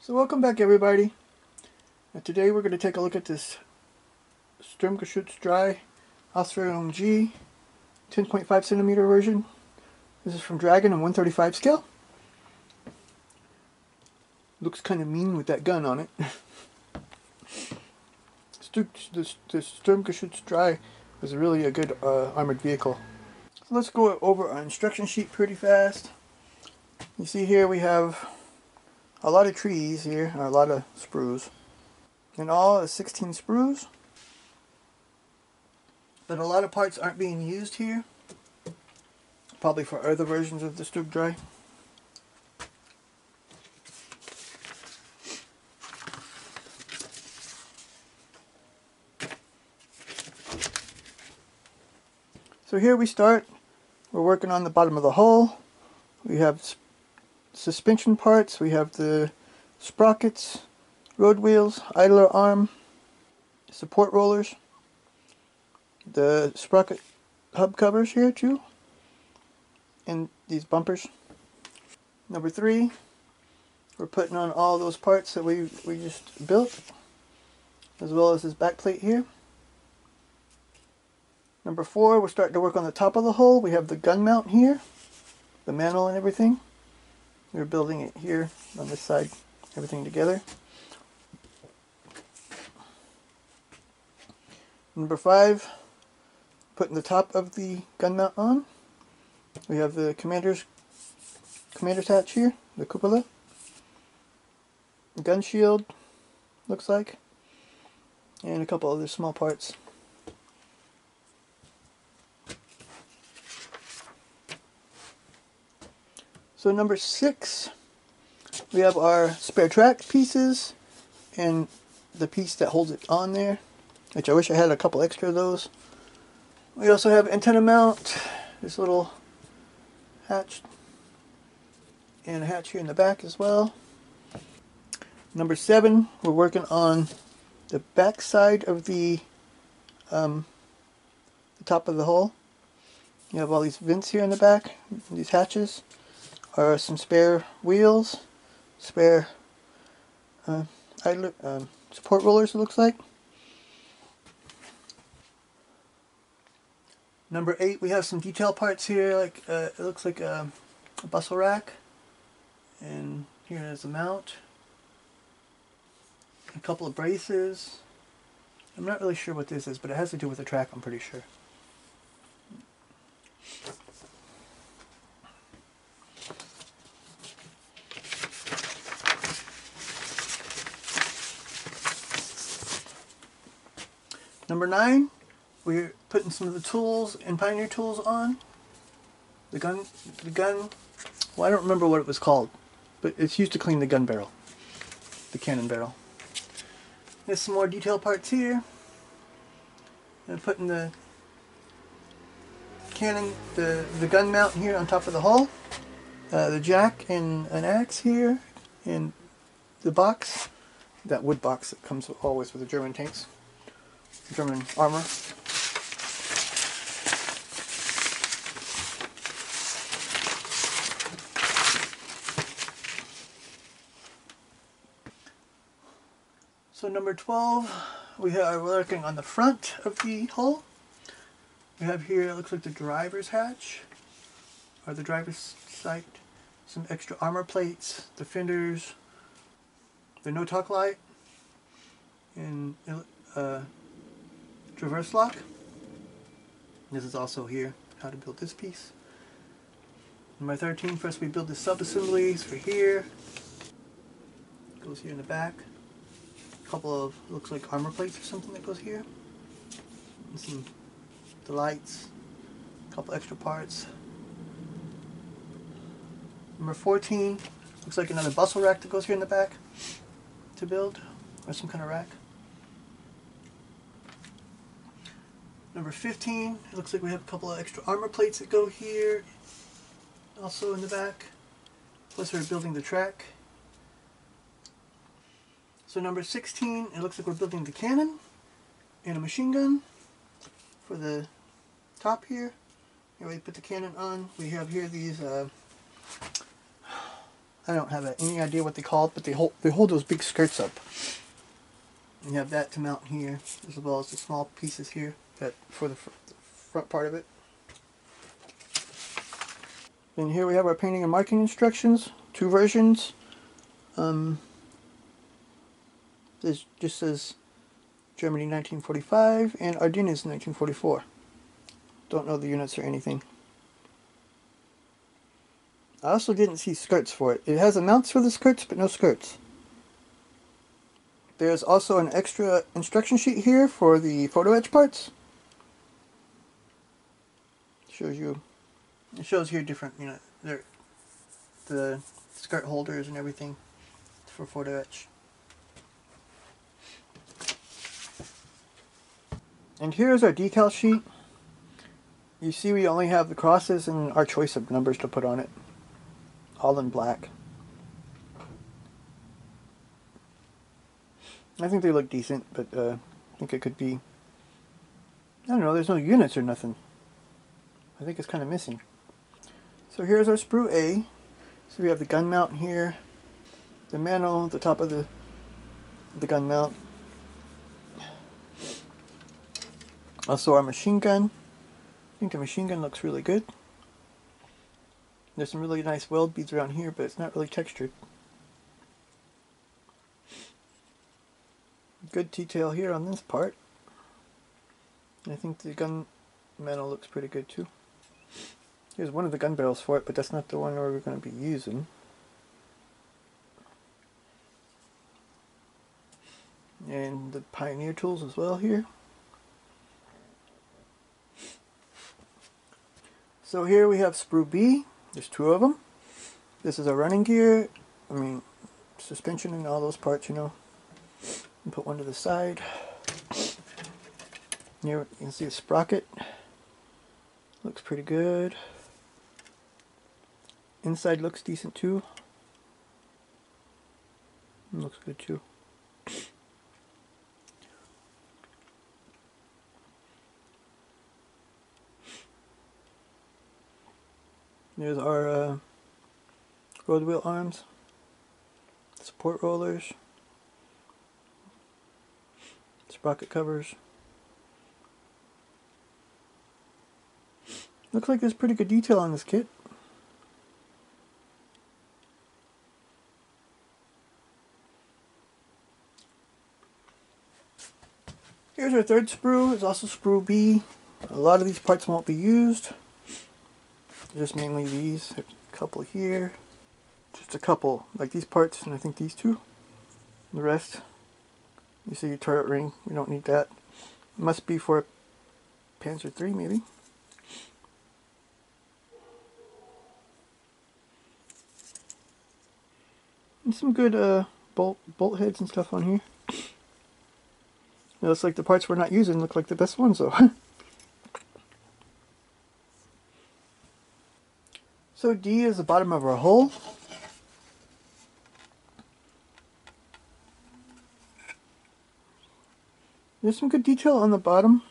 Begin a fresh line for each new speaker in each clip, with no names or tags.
So welcome back everybody. Today we're going to take a look at this Sturmgeschütz III Ausf G 10.5 centimeter version. This is from Dragon in 135 scale. Looks kind of mean with that gun on it. The Sturmgeschütz III is really a good armored vehicle. So let's go over our instruction sheet pretty fast. You see here we have a lot of trees here, or a lot of sprues. In all, 16 sprues. But a lot of parts aren't being used here. Probably for other versions of the StuG III. So here we start. We're working on the bottom of the hull. We have suspension parts. We have the sprockets, road wheels, idler arm, support rollers, the sprocket hub covers here too, and these bumpers. Number 3, we're putting on all those parts that we just built, as well as this back plate here. Number 4, we're starting to work on the top of the hull. We have the gun mount here, the mantle and everything. We're building it here on this side, everything together. Number 5, putting the top of the gun mount on. We have the commander's hatch here, the cupola. Gun shield, looks like. And a couple other small parts. So number 6, we have our spare track pieces and the piece that holds it on there, which I wish I had a couple extra of those. We also have antenna mount, this little hatch, and a hatch here in the back as well. Number 7, we're working on the back side of the top of the hull. You have all these vents here in the back, these hatches. Are some spare wheels, spare support rollers, it looks like. Number 8, we have some detail parts here, like it looks like a bustle rack, and here is a mount, a couple of braces. I'm not really sure what this is, but it has to do with the track, I'm pretty sure. Number 9, we're putting some of the tools and Pioneer tools on. The gun, well, I don't remember what it was called, but it's used to clean the gun barrel, the cannon barrel. There's some more detail parts here. And putting the cannon, the gun mount here on top of the hull. The jack and an axe here, and the box, that wood box that comes always with the German tanks. German armor. So number 12, we are working on the front of the hull. We have here, it looks like the driver's hatch, or the driver's sight, some extra armor plates, the fenders, the no-talk light, and traverse lock. This is also here, how to build this piece. Number 13, first we build the sub-assemblies for here. Goes here in the back. A couple of, looks like armor plates or something that goes here. And some, the lights, a couple extra parts. Number 14, looks like another bustle rack that goes here in the back to build, or some kind of rack. Number 15, it looks like we have a couple of extra armor plates that go here, also in the back. Plus we're building the track. So number 16, it looks like we're building the cannon and a machine gun for the top here. Here we put the cannon on. We have here these, I I don't have any idea what they call it, but they hold those big skirts up. You have that to mount here, as well as the small pieces here that for the front part of it. And here we have our painting and marking instructions, 2 versions. This just says Germany 1945 and Ardennes 1944. Don't know the units or anything. I also didn't see skirts for it. It has the mounts for the skirts, but no skirts. There's also an extra instruction sheet here for the photo etch parts. It shows here different, you know, the skirt holders and everything for photo etch. And here's our decal sheet. You see we only have the crosses and our choice of numbers to put on it. All in black. I think they look decent, but I think it could be... I don't know, there's no units or nothing. I think it's kind of missing. So here's our sprue A. So we have the gun mount here, the mantle at the top of the gun mount. Also our machine gun. I think the machine gun looks really good. There's some really nice weld beads around here, but it's not really textured. Good detail here on this part. I think the gun mantle looks pretty good too. Here's one of the gun barrels for it, but that's not the one we're going to be using. And the Pioneer tools as well here. So here we have sprue B. There's 2 of them. This is our running gear. I mean, suspension and all those parts, you know. And put one to the side. Here you can see the sprocket. Looks pretty good. Inside looks decent too. Looks good too. There's our road wheel arms, support rollers, sprocket covers. Looks like there's pretty good detail on this kit. Here's our 3rd sprue. It's also sprue B. A lot of these parts won't be used. Just mainly these. There's a couple here. Just a couple, like these parts, and I think these 2. The rest, you see your turret ring. We don't need that. Must be for Panzer III, maybe. And some good bolt heads and stuff on here. It looks like the parts we're not using look like the best ones though. So D is the bottom of our hull. There's some good detail on the bottom,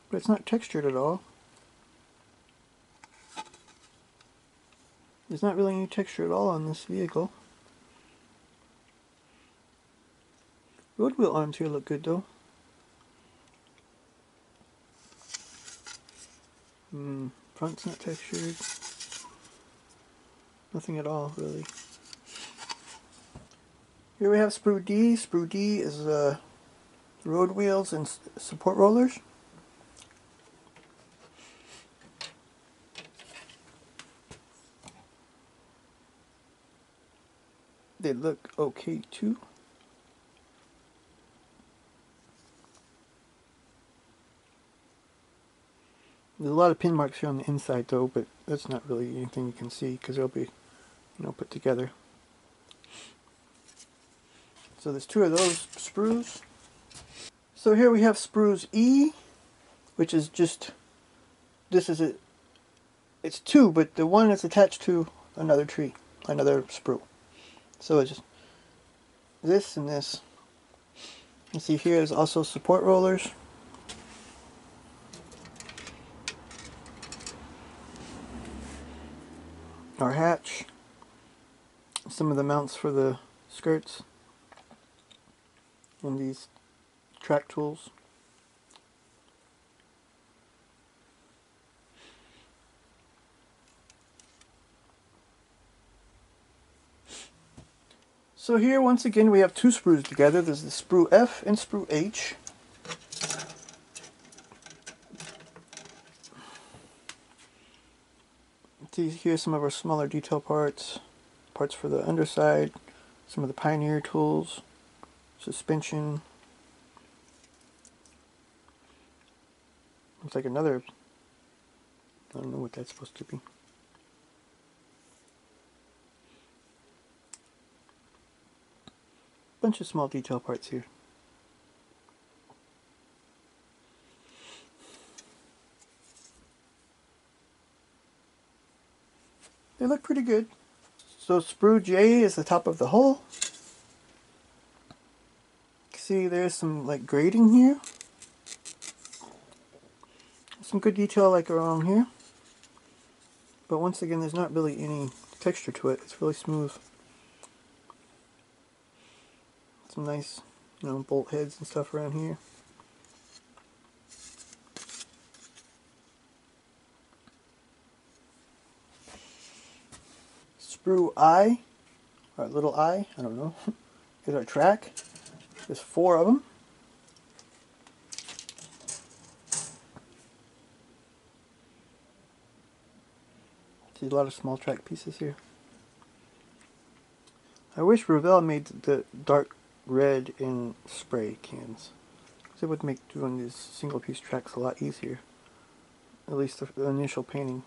but it's not textured at all. There's not really any texture at all on this vehicle. Road wheel arms here look good though. Front's not textured. Nothing at all, really. Here we have sprue D. Sprue D is road wheels and support rollers. They look okay too. There's a lot of pin marks here on the inside though, but that's not really anything you can see because they'll be, you know, put together. So there's 2 of those sprues. So here we have sprues E, which is just, this is it. It's 2, but the one is attached to another tree, another sprue. So it's just this and this. You see here is also support rollers. Our hatch. some of the mounts for the skirts and these track tools. So here once again we have two sprues together. There's the sprue F and sprue H. Here's some of our smaller detail parts for the underside, some of the Pioneer tools, suspension. Looks like another, I don't know what that's supposed to be. Bunch of small detail parts here. They look pretty good. So sprue J is the top of the hull. See, there's some like grading here. Some good detail like around here. But once again, there's not really any texture to it. It's really smooth. Some nice, bolt heads and stuff around here. Sprue I, or little I don't know, is our track. There's 4 of them. See a lot of small track pieces here. I wish Revell made the dark red in spray cans, because it would make doing these single piece tracks a lot easier. At least the initial painting.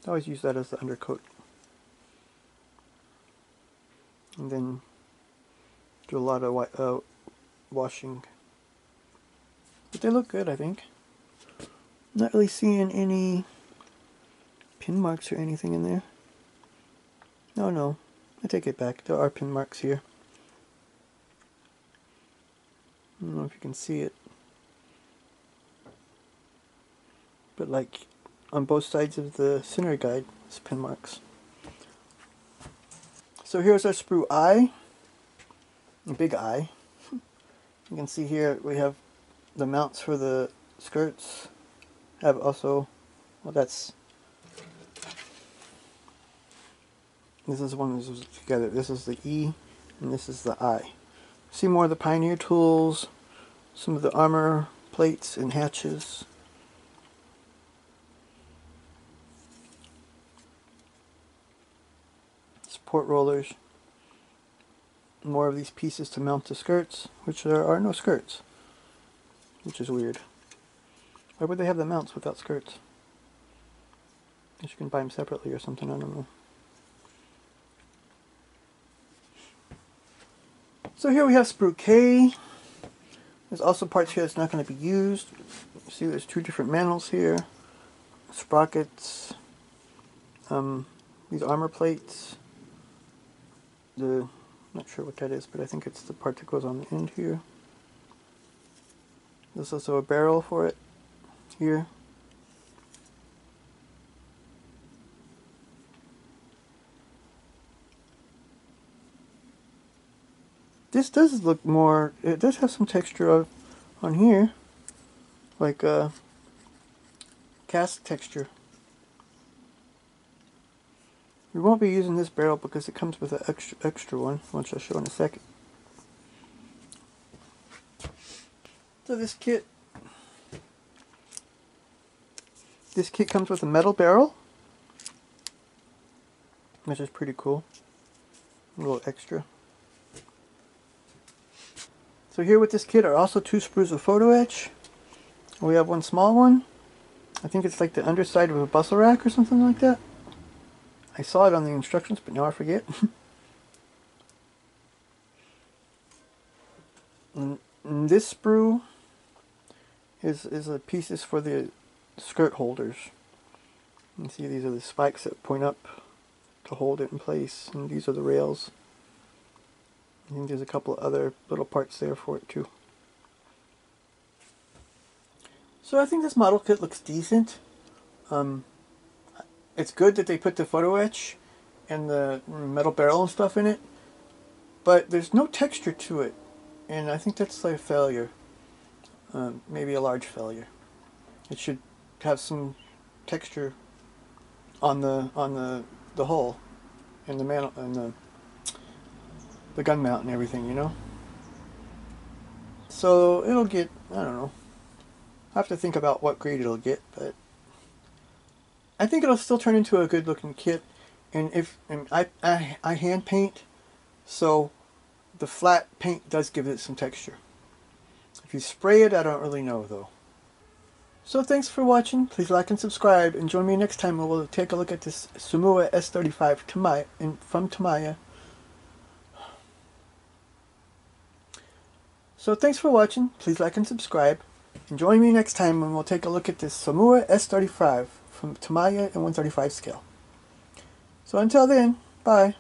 I always use that as the undercoat. And then do a lot of washing. But they look good, I think. Not really seeing any pin marks or anything in there. No, I take it back. There are pin marks here. I don't know if you can see it. But like on both sides of the center guide, there's pin marks. So here's our sprue I, a big I. You can see here we have the mounts for the skirts. Have also, this is one that was together. This is the E, and this is the I. See more of the Pioneer tools, some of the armor plates and hatches. Support rollers. More of these pieces to mount the skirts, which there are no skirts, which is weird. Why would they have the mounts without skirts? I guess you can buy them separately or something, I don't know. So here we have sprue K. There's also parts here that's not going to be used. You see there's 2 different manholes here. Sprockets. These armor plates. I'm not sure what that is, but I think it's the part that goes on the end here. There's also a barrel for it here. This does look more, it does have some texture on here, like cast texture. We won't be using this barrel because it comes with an extra one, which I'll show in a second. So this kit comes with a metal barrel, which is pretty cool. A little extra. So here with this kit are also 2 sprues of photo etch. We have one small one. I think it's like the underside of a bustle rack or something like that. I saw it on the instructions, but now I forget. and this sprue is the pieces for the skirt holders. You can see these are the spikes that point up to hold it in place, and these are the rails. I think there's a couple of other little parts there for it too. So I think this model kit looks decent. It's good that they put the photo etch and the metal barrel and stuff in it, but there's no texture to it, and I think that's like a failure, maybe a large failure. It should have some texture on the hull and the mantle and the gun mount and everything, you know. So it'll get, I don't know. I have to think about what grade it'll get, but I think it'll still turn into a good looking kit. And I hand paint, so the flat paint does give it some texture. If you spray it, I don't really know though. So thanks for watching. Please like and subscribe, and join me next time when we'll take a look at this StuH S35 from Tamiya. So thanks for watching. Please like and subscribe, and join me next time when we'll take a look at this StuH S35 from Tamiya in 135 scale. So until then, bye.